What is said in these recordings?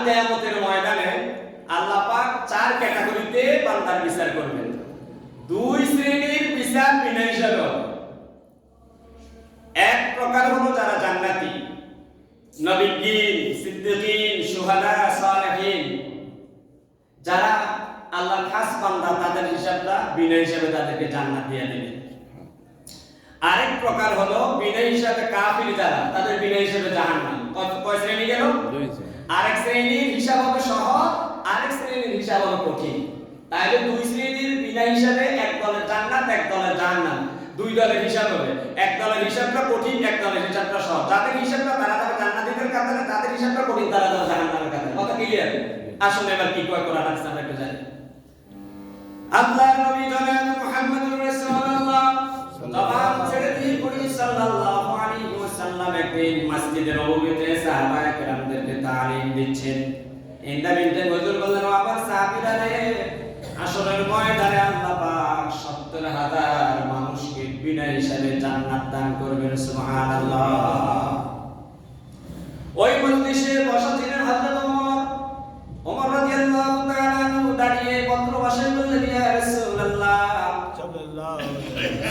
কিয়ামতের ময়দানে আল্লাহ পাক চার ক্যাটাগরিতে বান্দার বিচার করবেন। দুই শ্রেণীর বিচার বিনা হিসাবে হবে। এক প্রকার হলো যারা জান্নাতি, নবিয়্যিন, সিদ্দিকিন, শুহাদা, সালেহিন, যারা আল্লাহর খাস বান্দা, তাদের হিসাবটা বিনা হিসাবে তাদেরকে জান্নাত দিয়ে দেবেন। আরেক প্রকার হলো বিনা হিসাবে কাফির যারা, তাদের বিনা হিসাবে জাহান্নাম। কয় শ্রেণী গেল? দুই শ্রেণী। আরেক শ্রেণীর হিসাব হবে সহজ, আরেক শ্রেণীর হিসাব হবে কঠিন। তাহলে দুই শ্রেণীর বিনা হিসাবে এক দলের জান্নাত, এক দলের জাহান্নাম। দুই দলের হিসাব হবে, এক দলের হিসাবটা কঠিন, এক দলের হিসাবটা সহজ। যাদের হিসাবটা তারা যাবে জান্নাতীদের কাতারে, তাদের হিসাবটা কঠিন, তারা যাবে জাহান্নামের কাতারে। কথা ক্লিয়ার? আসলে এবার কি কয় কোরআন হাদিস আমরা একটু জানি। আল্লাহর নবী জনাব মুহাম্মদুর রাসূলুল্লাহ তমাম ছেড়ে দিয়ে পড়ি সাল্লাল্লাহু আলাইহি ওয়াসাল্লাম একদিন মসজিদে নববীতে সাহাবায়ে কেরামদেরকে তালিম দিচ্ছেন। ইন্দাবিনতে হুজুর বললেন, আমার সাহাবীরা রে, আসরের ময়দানে আল্লাহ পাক ৭০,০০০ মানুষকে বিনা হিসাবে জান্নাত দান করবেন। সুবহানাল্লাহ। ওই মজলিসে বসা ছিলেন হযরত ওমর রাদিয়াল্লাহু তাআলা আনহু, দাঁড়িয়ে পত্র ভাষায় বললেন, ইয়া রাসূলুল্লাহ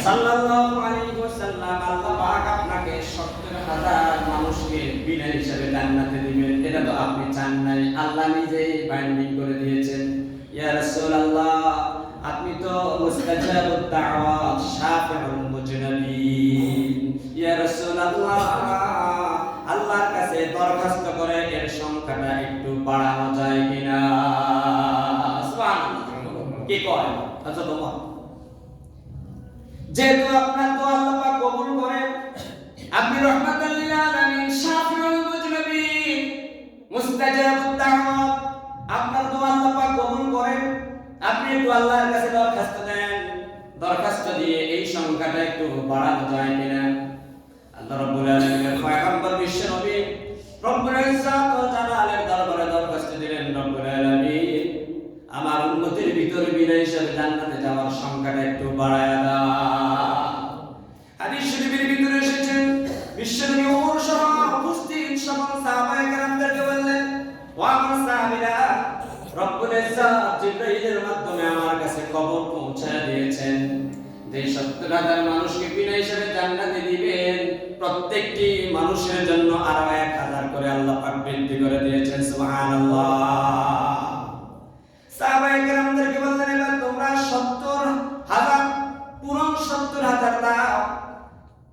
সাল্লাল্লাহু আলাইহি ওয়াসাল্লাম, আল্লাহ পাক আপনাকে ৭০,০০০ মানুষকে বিনা হিসাবে জান্নাতে দিবেন। এটা তো আপনি চান নাই, আল্লাহ নিজেই বাইন্ডিং করে দিয়েছেন। ইয়া রাসূলুল্লাহ, আপনি তো মুস্তাজাবুদ দাওয়াত, শাফিউল মুজনাবিন। ইয়া রাসূলুল্লাহ, আল্লাহর কাছে দরখাস্ত করে এর সংখ্যাটা একটু বাড়ানো যায় কিনা? সুবহানাল্লাহ। কি কয়? আচ্ছা তোমার যেহেতু আপনার দোয়া আল্লাহ পাক কবুল করেন, আপনি রাহমাতুল লিল আলামিন, শাফিউল মুজনাবিন, মুস্তাজাবুদ দাওয়াত, আপনার দোয়া আল্লাহ পাক কবুল করেন, আপনি একটু আল্লাহর কাছে দরখাস্ত দেন, দরখাস্ত দিয়ে এই সংখ্যাটা একটু বাড়ানো যায় কিনা? আল্লাহ রাব্বুল আলামিনের পয়গম্বর বিশ্ব নবী রব্বুল ইজ্জত ওয়াল জালালের দরবারে দরখাস্ত দিলেন, রব্বুল আলামিন, আমার উম্মতের ভিতরে বিনা হিসাবে জান্নাতে যাওয়ার সংখ্যাটা একটু বাড়ায়া দাও। হাদিস শরীফের ভিতরে এসেছে, বিশ্বনবী ওমর সহ উপস্থিত সকল সাহাবায়ে কেরামদেরকে বললেন, ও আমার সাহাবীরা, রব্বুল ইজ্জত জিবরাইলের মাধ্যমে আমার কাছে খবর পৌঁছায় দিয়েছেন যে ৭০,০০০ মানুষকে বিনা হিসাবে জান্নাতে দিবেন। প্রত্যেকটি মানুষের জন্য আরো ১,০০০ করে আল্লাহ পাক বৃদ্ধি করে দিয়েছেন। সুবহানাল্লাহ। সাহাবায়ে কেরামদেরকে বললেন, এবার তোমরা ৭০,০০০ পূরণ ৭০,০০০ দাও।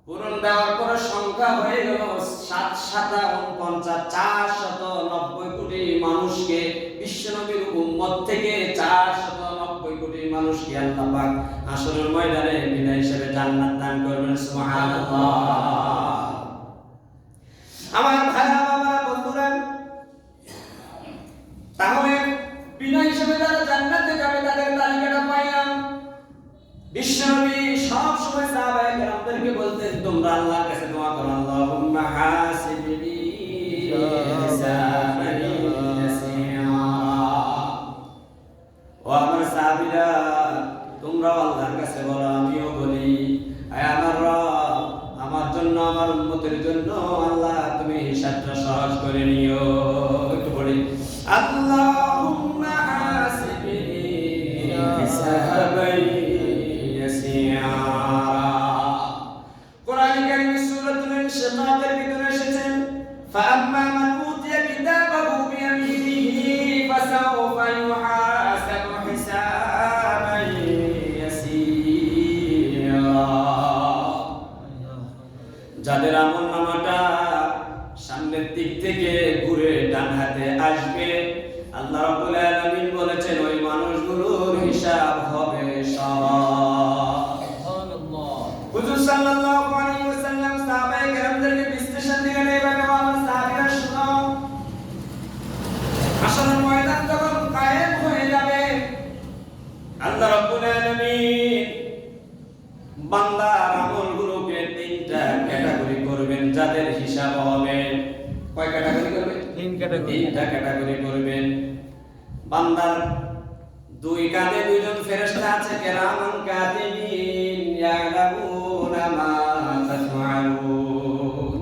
পূরণ দেওয়ার পর সংখ্যা হয়ে গেল ৪৯০ কোটি মানুষকে, বিশ্বনবীর উম্মত থেকে ৪৯০ কোটি মানুষকে আল্লাহ পাক হাশরের ময়দানে বিনা হিসাবে জান্নাত দান করবেন। সুবহানাল্লাহ। আমার ভাইরা, বাবারা, বন্ধুরা, তাহলে বিনা হিসাবে যারা জান্নাতে যাবে তাদের তালিকাটা পাইলাম। বিশ্বনবী সব সময় সাহাবায়ে কেরামদেরকে বলতেন, তোমরা আল্লাহর কাছে দোয়া করো, আল্লাহুম্মা হাসিবনি হিসাবান ইয়াসীরা। ও আমার সাহাবীরা, তোমরা আল্লাহর কাছে বলো, আমিও বলি, আয় আমার রব, আমার জন্য, আমার উম্মতের জন্য আল্লাহ তুমি হিসাবটা সহজ করে নিও। একটু বলি, আল্লাহুম্মা হাসিবনি হিসাবান ইয়াসীরা। কোরআন কারীমের সূরাতুল ইনশিকাকের ভিতরে এসেছেন, ফাআম্মা মান উতিয়া কিতাবাহু বিয়ামিনিহি ফাসাওফা ইউহাসাবু হিসাবান ইয়াসীরা। যাদের আমলনামাটা সামনের দিক থেকে ঘুরে ডান হাতে আসবে, আল্লাহ রাব্বুল আলামিন বলেছেন ওই মানুষগুলোর হিসাব হবে সহজ। সুবহানাল্লাহ। হুজুর সাল্লাল্লাহু আলাইহি ওয়াসাল্লাম সাহাবায়ে কেরামদেরকে বিশ্লেষণ দিলেন এইভাবে, আমার সাহাবীরা শুনো, হাশরের ময়দান যখন কায়েম হয়ে যাবে, আল্লাহ রাব্বুল আলামিন বান্দার আমলগুলোকে ৩টা ক্যাটাগরি করবেন, যাদের হিসাব হবে। কয় ক্যাটাগরি করবেন? ৩টা ক্যাটাগরি করবেন। বান্দার দুই কাঁধে দুইজন ফেরেশতা আছে, কিরামান কাতিবিন ইয়ালামুনা মা তাফআলুন।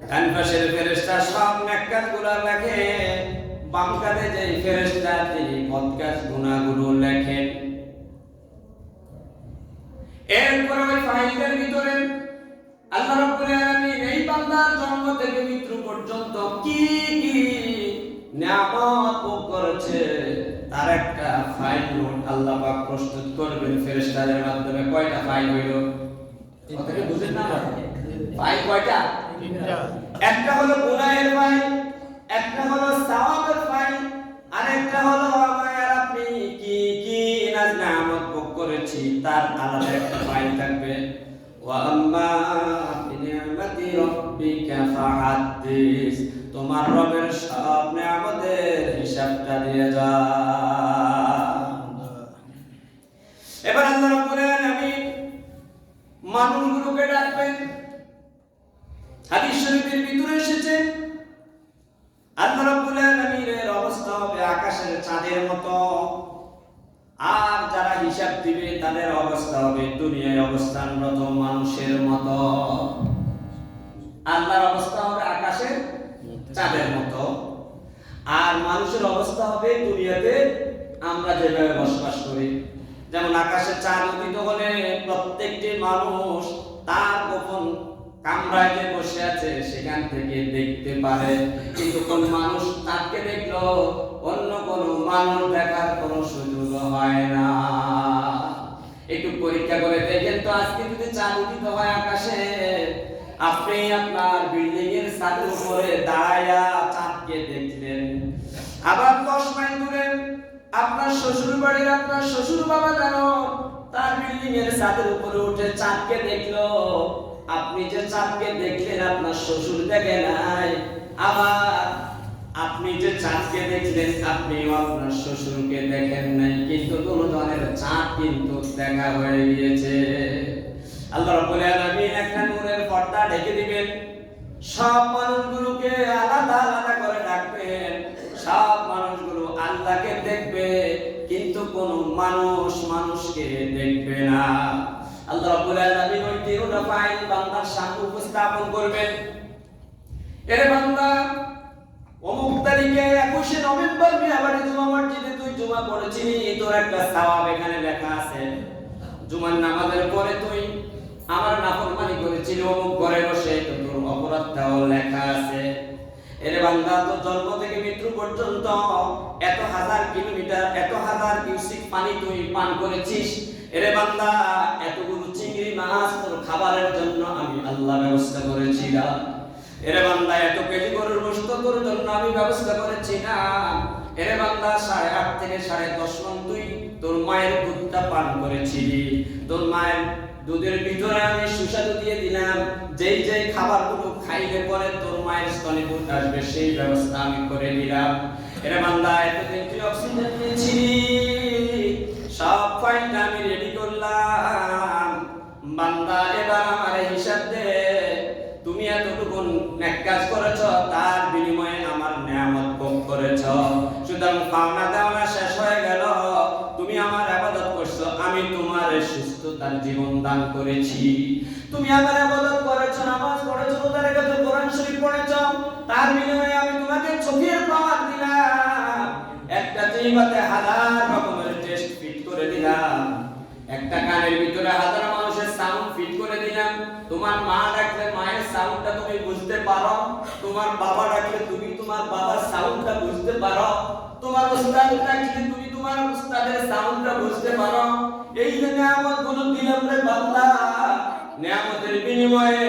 ডান পাশের ফেরেশতা সব নেক কাজগুলো লেখে, বাম কাঁধে যে ফেরেশতা তিনি বদকাজ গুনাহগুলো লেখেন। এরপরে ওই ফাইলের ভিতরে আল্লাহ রাব্বুল আলামিন এই বান্দার জন্ম থেকে মৃত্যু পর্যন্ত কি কি নিয়ামত ভোগ করেছে তার একটা ফাইল নোট আল্লাহ পাক প্রস্তুত করবেন ফেরেশতাদের মাধ্যমে। কয়টা ফাইল হইল? কথাটা বুঝেন না? ফাইল কয়টা? তিনটা। একটা হলো গুনাহের ফাইল, একটা হলো সওয়াবের ফাইল, আরেকটা হলো আমার আপনি কি কি নিয়ামত ভোগ করেছি তার আলাদা একটা ফাইল থাকবে। ওয়া আম্মা বিনিয়ামাতি রাব্বিকা ফাহাদ্দিস, তোমার রবের সব নিয়ামতের হিসাবটা দিয়ে যা। এবার আল্লাহ রাব্বুল আলামিন মানুষগুলোকে ডাকবেন। হাদিস শরীফের ভিতরে এসেছে আল্লাহ রাব্বুল আলামিনের অবস্থা হবে আকাশের চাঁদের মতো, আর যারা হিসাব দিবে তাদের অবস্থা হবে দুনিয়ায় অবস্থানরত মানুষের মতো। আল্লাহর অবস্থা হবে আকাশের চাঁদের মতো, আর মানুষের অবস্থা হবে দুনিয়াতে আমরা যেভাবে বসবাস করি। যেমন আকাশের চাঁদ উদিত হলে প্রত্যেকটি মানুষ তার গোপন কামরায় যে বসে আছে সেখান থেকে দেখতে পারে, কিন্তু কোন মানুষ চাঁদকে দেখলো অন্য কোন মানুষ দেখার কোন সুযোগ হয় না। একটু পরীক্ষা করে দেখেন তো, আজকে যদি চাঁদ উদিত হয় আকাশে, আপনি আপনার বিল্ডিং এর ছাদের উপরে দাঁড়ায়া চাঁদকে দেখলেন, আবার 10 মাইল দূরে আপনার শ্বশুর বাড়ির আপনার শ্বশুর বাবা জানো তার বিল্ডিং এর ছাদের উপরে উঠে চাঁদকে দেখলো, আপনি যে চাঁদকে দেখলেন আপনার শ্বশুর দেখে নাই, আবার আপনি যে চাঁদকে দেখলেন আপনিও আপনার শ্বশুরকে দেখেন নাই, কিন্তু দুজনের চাঁদ কিন্তু দেখা হয়ে গিয়েছে। আল্লাহ রাব্বুল আলামিন একটা নূরের পর্দা ঢেকে দিবেন, সব মানুষগুলোকে আলাদা আলাদা করে ডাকবেন, সব মানুষগুলো আল্লাহকে দেখবে কিন্তু কোন মানুষ মানুষকে দেখবে না। আল্লাহ রাব্বুল আলামিন ওই তিনটা ফাইল বান্দার সামনে উপস্থাপন করবেন। এর বান্দা অমুক তারিখে 21শে নভেম্বর মিয়াবাড়ি জুমা মসজিদে তুই জুমা পড়েছিলি, তোর একটা সওয়াব এখানে লেখা আছে। জুমার নামাজের পরে তুই আমার নাফরমানি করেছিলি অমুক ঘরে বসে, তো তোর অপরাধটাও লেখা আছে। এর বান্দা তো জন্ম থেকে মৃত্যু পর্যন্ত এত হাজার কিলোমিটার এত হাজার কিউসিক পানি তুই পান করেছিস। এর বান্দা এতগুলো চিংড়ি মাছ তোর খাবারের জন্য আমি আল্লাহ ব্যবস্থা করেছিলাম। এর বান্দা এত কেজি গরুর গোশত তোর জন্য আমি ব্যবস্থা করেছিলাম। এর বান্দা 8.5 থেকে 10.5 মণ তুই তোর মায়ের দুধটা পান করেছিলি, তোর মায়ের দুধের ভিতরে আমি সুস্বাদু দিয়ে দিলাম, যেই যেই খাবারগুলো খাইলে পরে তোর মায়ের স্তনে দুধ আসবে সেই ব্যবস্থা আমি করে দিলাম। এর বান্দা এতদিন তুই অক্সিজেন নিয়েছিলি, সব ফাইলটা আমি রেডি করলাম। বান্দা এবার আমার হিসাব দে, তুমি এতটুকু নেক কাজ করেছ তার বিনিময়ে আমার নিয়ামত ভোগ করেছ, সুতরাং পাওনা দেওয়া শেষ হয়ে গেল। তুমি আমার ইবাদত করছো, আমি তোমার সুস্থতার জীবন দান করেছি। তুমি আমার ইবাদত করেছো, নামাজ পড়েছো, রোজা রেখেছো, কোরআন শরীফ পড়েছো, তার বিনিময়ে আমি তোমাকে চোখের পাওয়ার দিলাম। একটা জিহ্বাতে 1000 রকমের টেস্ট ফিট করে দিলাম, একটা কানের ভিতরে 1000 মানুষের সাউন্ড ফিট করে দিলাম। তোমার মা ডাকলে মায়ের সাউন্ডটা তুমি বুঝতে পারো, তোমার বাবা ডাকলে তুমি তোমার বাবার সাউন্ডটা বুঝতে পারো, তোমার উস্তাদ ডাকলে তুমি তোমার উস্তাদের সাউন্ডটা বুঝতে পারো। এই যে নিয়ামতগুলো দিলাম রে বান্দা, নিয়ামতের বিনিময়ে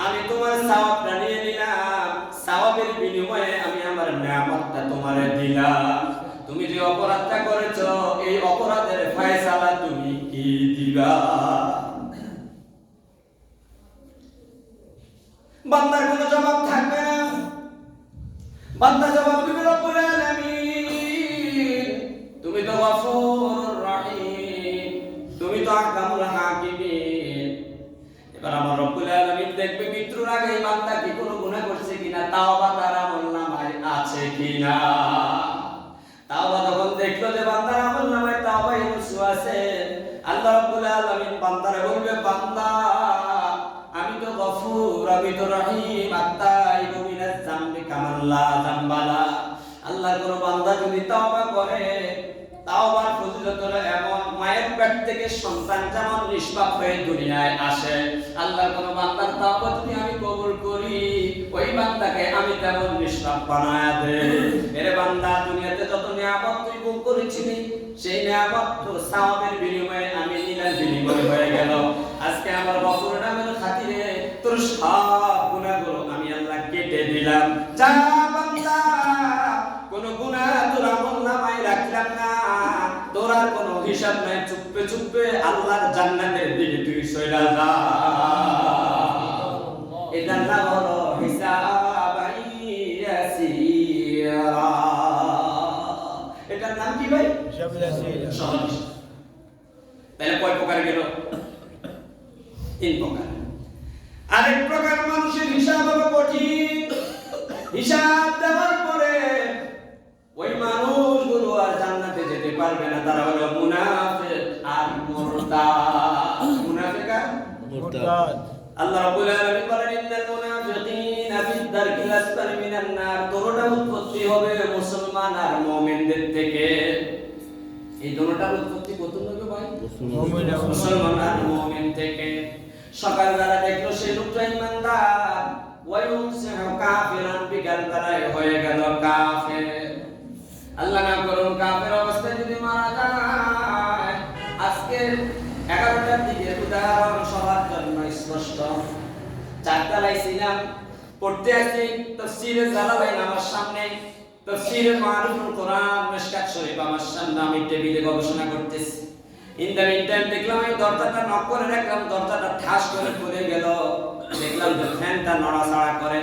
আমি তোমার সওয়াবটা নিয়ে নিলাম, সওয়াবের বিনিময়ে আমি আমার নিয়ামতটা তোমারে দিলাম। তুমি যে অপরাধটা করেছো এই অপরাধের ফয়সালা তুমি কি দিবা? বান্দার কোনো জবাব থাকবে না। বান্দা জবাব দিবে রব্বুল আলামিন, তুমি তো গফুরুর রহিম, তুমি তো আহকামুল হাকিমিন। এবার আমার রব্বুল আলামিন দেখবে মৃত্যুর আগে এই বান্দা কি কোনো গুনাহ করছে কিনা, তাওবা তার আমলনামায় আছে কিনা। তাওবা যখন দেখলো যে বান্দার আমলনামায় তাওবা ইনসু আছে, আল্লাহ রাব্বুল আলামিন বান্দারে বলবে, বান্দা আমি তো গফুর, আমি তো রহিম, আত্তাইবু মিনাজ জামবি কামান লা জামবালা। আল্লাহর কোন বান্দা যদি তাওবা করে, তাওবার ফজিলত হলো এমন, মায়ের পেট থেকে সন্তান যেমন নিষ্পাপ হয়ে দুনিয়ায় আসে, আল্লাহর কোন বান্দার তাওবা যদি আমি কবুল করি, ওই বান্দাকে আমি তেমন নিষ্পাপ বানায়া দেই। এর বান্দা, দুনিয়াতে যত নিয়ামত তুই ভোগ করেছিলি, সেই নিয়ামত তোর সওয়াবের বিনিময়ে আমি নিলাম বিনিময় হয়ে গেল। আজকে আমার গফুর নামের খাতিরে তোর সব গুনাহগুলো আমি আল্লাহ কেটে দিলাম। যা বান্দা, কোন গুনাহ তোর আমলনামায় রাখলাম না, তোর আর কোনো হিসাব নাই, চুপে চুপে আল্লাহর জান্নাতের দিকে তুই চলে যা। এটার নাম হলো হিসাবাই ইয়াসিরা। এটার নাম কি ভাই? হিসাবাই ইয়াসিরা। সহজ। তাহলে কয় প্রকার গেল? 3 প্রকার। আরেক প্রকার মানুষের হিসাব হবে কঠিন। হিসাব দেওয়ার পরে ওই মানুষগুলো আর জান্নাতে যেতে পারবে না, তারা হলো মুনাফিক আর মুরতাদ। মুনাফিক আর মুরতাদ। আল্লাহ রাব্বুল আলামিন বলেন, ইন্নাল মুনাফিকিনা ফিদ দারকিল আসফালি মিনান নার। দুটোটা উৎপত্তি হবে মুসলমান আর মুমিনদের থেকে। এই দুটোটার উৎপত্তি কত হবে ভাই? মুসলমান আর মুমিন থেকে। সকালবেলা দেখলো সে লোকটা ইমানদার, ওয়ায়ুমসিহু কাফিরান, বিকাল বেলায় হয়ে গেল কাফের। আল্লাহ না করুন কাফের অবস্থায় যদি মারা যায়। আজকে 11টার দিকে উদাহরণ সবার জন্য স্পষ্ট। 4তলায় ছিলাম, পড়তে আসি তাফসীরে জালালাইন আমার সামনে, তাফসীরে মারুফুল কোরআন মিশকাত শরীফ আমার সামনে, আমি টেবিলে গবেষণা করতেছি। ইন দ্য মিনটাইম দেখলাম এই দরজাটা নক করে রাখলাম, দরজাটা ঠাস করে খুলে গেল। দেখলাম যে ফ্যানটা নড়াচড়া করে।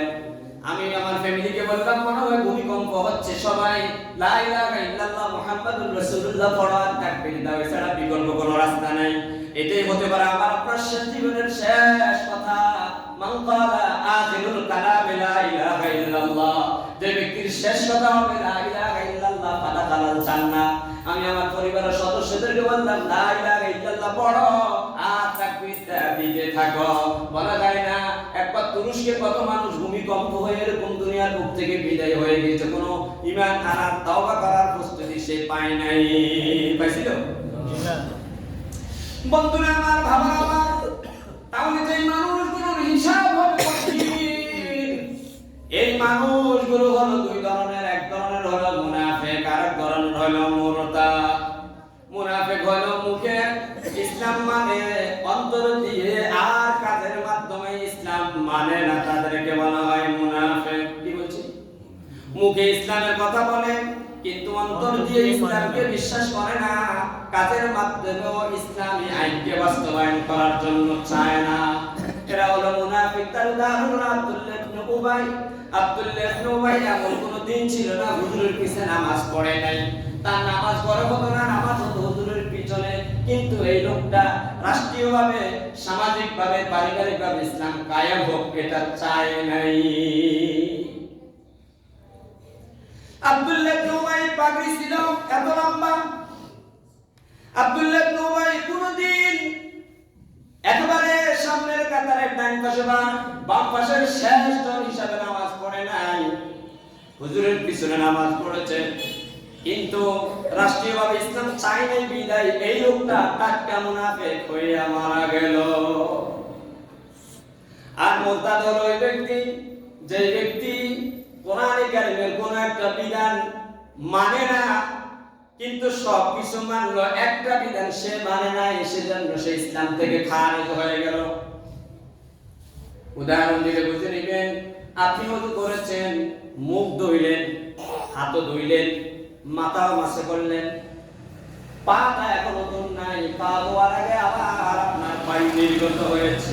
আমি আমার ফ্যামিলিকে বললাম, মনে হয় ভূমিকম্প হচ্ছে, সবাই লা ইলাহা ইল্লাল্লাহ মুহাম্মাদুর রাসূলুল্লাহ পড়ার তাকবীর দাও, এছাড়া বিকল্প কোনো রাস্তা নাই। এটাই হতে পারে আমার আপনার শেষ জীবনের শেষ কথা। মান ক্বালা আখিরুল কালাম লা ইলাহা ইল্লাল্লাহ, যে ব্যক্তির শেষ কথা হবে লা ইলাহা ইল্লাল্লাহ, ফাদাখালাল জান্নাহ। আমি আমার পরিবারের সদস্যদেরকে বললাম, লা ইলাহা ইল্লাল্লাহ পড়ো আর তাকবীরটা দিতে থাকো। বলা যায় না একবার তুরস্কে কত মানুষ ভূমিকম্প হয়ে এরকম দুনিয়ার বুক থেকে বিদায় হয়ে গিয়েছে, কোনো ঈমান আনার তওবা করার প্রস্তুতি সে পায় নাই। পাইছিল না? বন্ধুরা আমার, ভাবা আমার, তাহলে যে মানুষগুলোর হিসাব হবে কঠিন, এই মানুষগুলো হলো 2 ধরনের। এক ধরনের হলো মুনাফিক, আর এক ধরনের হলো মুরতাদ। মুনাফিক হলো মুখে ইসলাম মানে, অন্তর দিয়ে আর কাজের মাধ্যমে ইসলাম মানে না, তাদেরকে বলা হয় মুনাফিক। কি বলছি? মুখে ইসলামের কথা বলে কিন্তু অন্তর দিয়ে ইসলামকে বিশ্বাস করে না, কাজের মাধ্যমেও ইসলামী আইনকে বাস্তবায়ন করার জন্য চায় না। এরা হলো মুনাফিক। তার উদাহরণ হলো আব্দুল্লাহ ইবনে উবাই। আব্দুল্লাহ ইবনে উবাই এমন কোনো দিন ছিল না হুজুরের পিছনে নামাজ পড়ে নাই। তার নামাজ বড় হতো না, নামাজ হতো হুজুরের পিছনে। কিন্তু এই লোকটা রাষ্ট্রীয়ভাবে, সামাজিকভাবে, পারিবারিকভাবে ইসলাম কায়েম হোক এটা চায় নাই। আব্দুল্লাহ ইবনে উবাই পাগড়ি ছিল এত লম্বা। আব্দুল্লাহ ইবনে উবাই কোনদিন একেবারে সামনের কাতারের ডান পাশে বা বাম পাশের শেষ জন হিসাবে নামাজ পড়ে নাই, হুজুরের পিছনে নামাজ পড়েছে। কিন্তু রাষ্ট্রীয়ভাবে ইসলাম চায় নাই বিদায় এই লোকটা টাটকা মুনাফিক হয়ে মারা গেল। আর মুরতাদ হলো ওই ব্যক্তি, যে ব্যক্তি কোরআনে কারিমের কোন একটা বিধান মানে না, কিন্তু সব কিছু মানলো, একটা বিধান সে মানে নাই, সেজন্য সে ইসলাম থেকে খারিজ হয়ে গেল। উদাহরণ দিলে বুঝে নেবেন। আপনি ওযু করেছেন, মুখ ধুইলেন, হাতও ধুইলেন, মাথাও মাসে করলেন, পাটা এখনো ধুন নাই, পা ধোয়ার আগে আবার আপনার বায়ু নির্গত হয়েছে।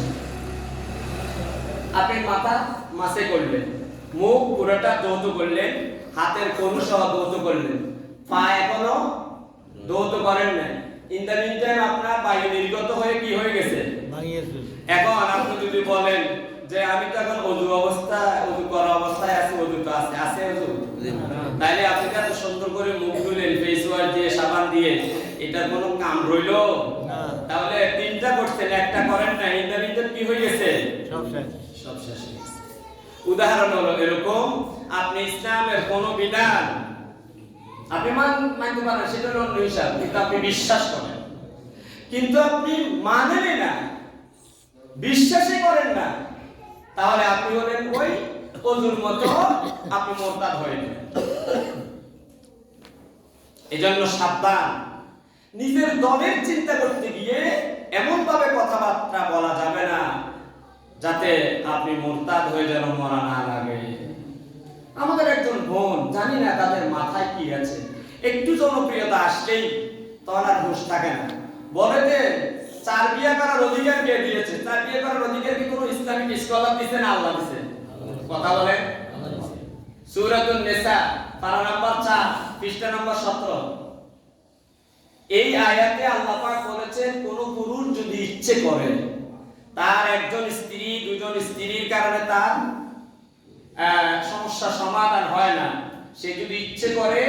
আপনি মাথা মাসে করলেন, মুখ পুরোটা ধৌত করলেন, হাতের কোন সহ ধৌত করলেন, পা এখনো ধৌত করেন নাই। ইন দ্য মিন টাইম আপনার বায়ু নির্গত হয়ে কি হয়ে গেছে? এখন আপনি যদি বলেন যে আমি তো এখন ওযু অবস্থায়, ওযু করা অবস্থায় আছি, ওযু তো আছে, আছে ওযু, তাইলে আপনি এত সুন্দর করে মুখ ধুলেন ফেস ওয়াশ দিয়ে, সাবান দিয়ে, এটা কোনো কাম রইলো না। তাহলে 3টা করছেন, একটা করেন না, ইন দ্য মিন টাইম কি হয়ে গেছে? সব শেষ, সব শেষ হয়ে গেছে। উদাহরণ হলো এরকম, আপনি ইসলামের কোন বিধান আপনি মানতে পারেন, সেটা হলো অন্য হিসাব, কিন্তু আপনি বিশ্বাস করেন। কিন্তু আপনি মানেনই না, বিশ্বাসই করেন না, তাহলে আপনি হলেন ওই অজুর মতো, আপনি মুরতাদ হয়ে যাবেন। এজন্য সাবধান, নিজের দলের চিন্তা করতে গিয়ে এমন ভাবে কথাবার্তা বলা যাবে না যাতে আপনি মুরতাদ হয়ে যেন মরা না লাগে। আমাদের একজন বোন, জানি না তাদের মাথায় কি আছে, একটু জনপ্রিয়তা আসলেই তখন আর হুঁশ থাকে না, বলে যে 4 বিয়ে করার অধিকার কে দিয়েছে? 4 বিয়ে করার অধিকার কি কোনো ইসলামিক স্কলার দিছে না আল্লাহ দিছে? কথা বলেন। সূরাতুন নিসা পারা নাম্বার 4 পৃষ্ঠা নাম্বার 17, এই আয়াতে আল্লাহ পাক বলেছেন কোন পুরুষ যদি ইচ্ছে করে তার একজন স্ত্রী, দুজন স্ত্রীর কারণে তার সমস্যা সমাধান হয় না, সে যদি ইচ্ছে করে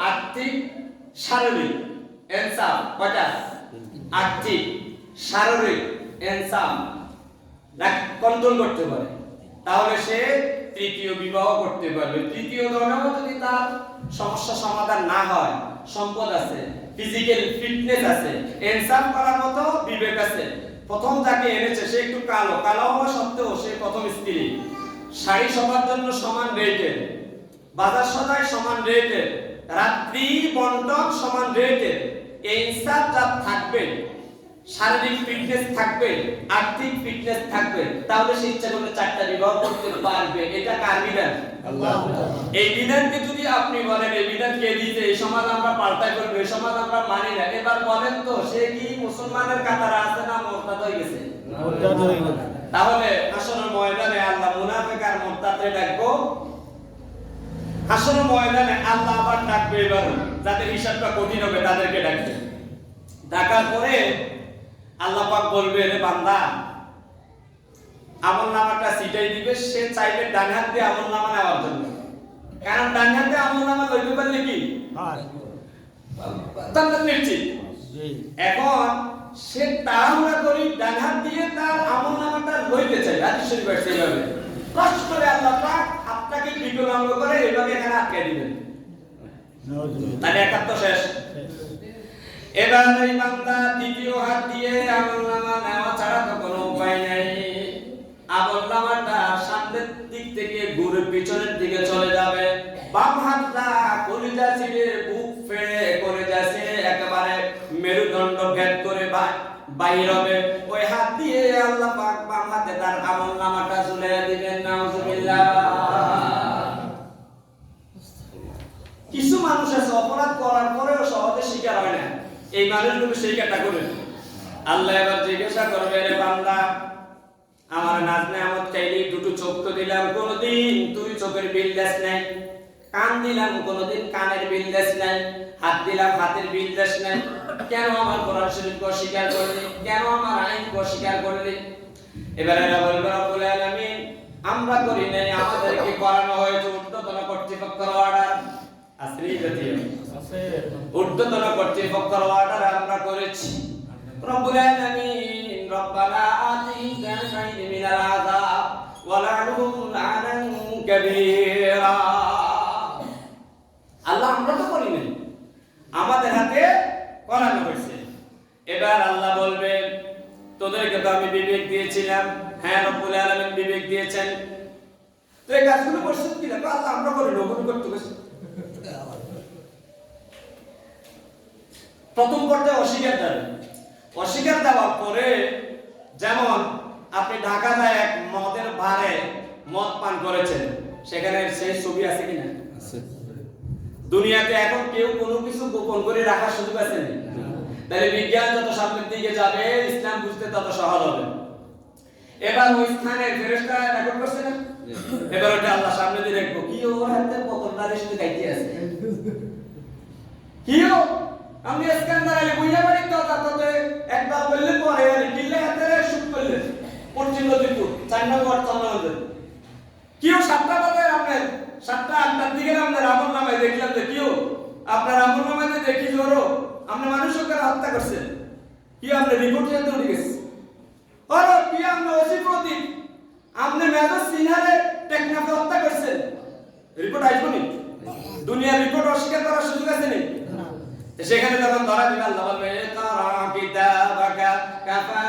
আর্থিক শারীরিক ইনসাফ, কয়টা? আর্থিক শারীরিক ইনসাফ কন্ট্রোল করতে পারে, তাহলে সে তৃতীয় বিবাহ করতে পারবে। তৃতীয় ধর্মেও যদি তার সমস্যা সমাধান না হয়, সম্পদ আছে, ফিজিক্যাল ফিটনেস আছে, ইনসাফ করার মতো বিবেক আছে, প্রথম যাকে এনেছে সে একটু কালো হওয়া সত্ত্বেও সে প্রথম স্ত্রী, শাড়ি সবার জন্য সমান রেটের, বাজার সদাই সমান রেটের, রাত্রি বন্টন সমান রেটের, এই ইনসাফ যা থাকবে, শারীরিক ফিটনেস থাকবে, আর্থিক ফিটনেস থাকবে, তাহলে সে ইচ্ছা করলে 4টা বিবাহ করতে পারবে। এটা কার বিধান? আল্লাহ। এই বিধানকে যদি আপনি বলেন এই বিধান কে দিয়েছে, এই সমাজ আমরা পাল্টাই করব, এই সমাজ আমরা মানি না, এবার বলেন তো সে কি মুসলমানের কাতারে আছে না মুরতাদ হয়ে গেছে? মুরতাদ হয়ে গেছে। তাহলে হাসরের ময়দানে আল্লাহ মুনাফিক আর মুরতাদরে ডাকবো, হাসরের ময়দানে আল্লাহ আবার ডাকবে, এবার যাদের হিসাবটা কঠিন হবে তাদেরকে ডাকবে। ডাকার পরে আল্লাহ পাক বলবে, রে বান্দা, আমলনামাটা সিটাই দিবে। সে চাইবে ডান হাত দিয়ে আমলনামা নেওয়ার জন্য, কারণ ডান হাত দিয়ে আমলনামা লইতে পারলে কি জান্নাত নিশ্চিত। এখন সে তাড়াহুড়া করে ডান হাত দিয়ে তার আমলনামাটা লইতে চায়, হাদিস শরীফ আছে এইভাবে, কষ্ট করে আল্লাহ পাক আপনাকে বিকলাঙ্গ করে এইভাবে এখানে আটকে দিবেন, তাহলে একাত্ত শেষ। এবার এই বান্দা দ্বিতীয় হাত দিয়ে আমলনামা নেওয়া ছাড়া তো কোনো উপায় নাই। আমলনামাটা সামনের দিক থেকে ঘুরে পিছনের দিকে চলে যাবে, বাম হাতটা কলিজা ছিঁড়ে বুক ফেড়ে কলিজা ছিঁড়ে একেবারে মেরুদণ্ড ভেদ করে বাইর হবে। ওই হাত দিয়ে আল্লাহ পাক বাম হাতে তার আমলনামাটা ঝুলিয়ে দিবেন। নাউজুবিল্লাহ। কিছু মানুষ আছে অপরাধ করার পরেও সহজে স্বীকার হয় না, এই মানুষগুলো সেই ক্যাটাগরি। আল্লাহ এবার জিজ্ঞাসা করবে, রে বান্দা, আমার নাজ নেয়ামত চাইলি, দুটো চোখ তো দিলাম, কোনদিন তুই চোখের বিল দেস নাই, কান দিলাম, কোনদিন কানের বিল দেস নাই, হাত দিলাম, হাতের বিল দেস নাই, কেন আমার কোরআন শরীফকে অস্বীকার করলি, কেন আমার আইনকে অস্বীকার করলি? এবার এরা বলবে, রব্বুল আলামিন, আমরা করি নাই, আমাদেরকে করানো হয়েছে ঊর্ধ্বতন কর্তৃপক্ষের অর্ডার। আসলে জাতীয় ঊর্ধ্বতন কর্তৃপক্ষের অর্ডার আমরা করেছি। রব্বুল আলামিন, রব্বানা আতিনা মিনাল আযাব ওয়া লা'নহুম লা'নান কাবীরা। আল্লাহ আমরা তো করি নাই, আমাদের হাতে করানো হয়েছে। এবার আল্লাহ বলবে, তোদেরকে তো আমি বিবেক দিয়েছিলাম। হ্যাঁ রব্বুল আলামিন বিবেক দিয়েছেন, তো এই কাজগুলো করছিস কি? আল্লাহ আমরা করি না, ওগুলো করতে গেছি। প্রথম পর্যায়ে অস্বীকার দেবে, অস্বীকার দেওয়ার পরে, যেমন আপনি ঢাকা যায় এক মদের বারে মদ পান করেছেন, সেখানে সেই ছবি আছে কিনা? আছে। দুনিয়াতে এখন কেউ কোনো কিছু গোপন করে রাখার সুযোগ আছে না। তাহলে বিজ্ঞান যত সামনের দিকে যাবে, ইসলাম বুঝতে তত সহজ হবে। এবার ওই স্থানে ফেরেশতা রেকর্ড করছে না, এবার ওটা আল্লাহ সামনে দিয়ে রাখবো, কি ওর হাতে বোতলটারে শুধু খাইতে আছে, কি ও আমি স্ক্যান্ডার আলে বুঝা পারি তো, তাতে একবার বললে পরে আর কিল্লে হাতে শুট করলে পশ্চিম নদীপুর 4 নম্বর চন্দ্রনগর, কি ও 7টা বাজে আপনার 7টা 8টার দিকে আপনার আমল নামায় দেখলাম যে কি ও আপনার আমল নামায় দেখি জোরো আপনি মানুষকে হত্যা করছেন, কি আপনি রিপোর্ট করতে উঠে গেছে, আর কি আপনি ওসি প্রতীক আপনি মেজর সিনহারে টেকনাফে হত্যা করছেন, রিপোর্ট আসবনি? দুনিয়ার রিপোর্ট অস্বীকার করার সুযোগ আছে নি? সেখানে যখন ধরা দিবে আল্লাহ বলবে ইকরা কিতাবাকা কাফা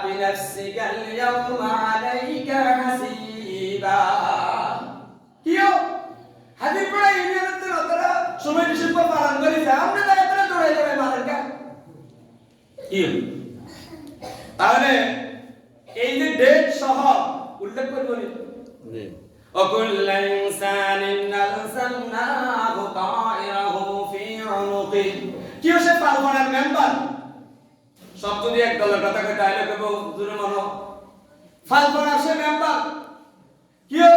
বিনাফসিকা আল-ইয়াওমা আলাইকা হাসিবা। কিও হাদিস পড়া ইউনিয়নের তো নতরা সময় নিশ্চিত পালন করি যা আমরা তারা দৌড়াই দৌড়াই মারেন কা কিও। তাহলে এই যে ডেট সহ উল্লেখ করব নি জি وكل إنسان ألزمناه طائره في عنقه কিও সে পালনের মেম্বার সব যদি এক দলের কথা কই তাহলে কইব জুরে মনো ফালপনার সে মেম্বার কিও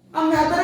আমরা হাতের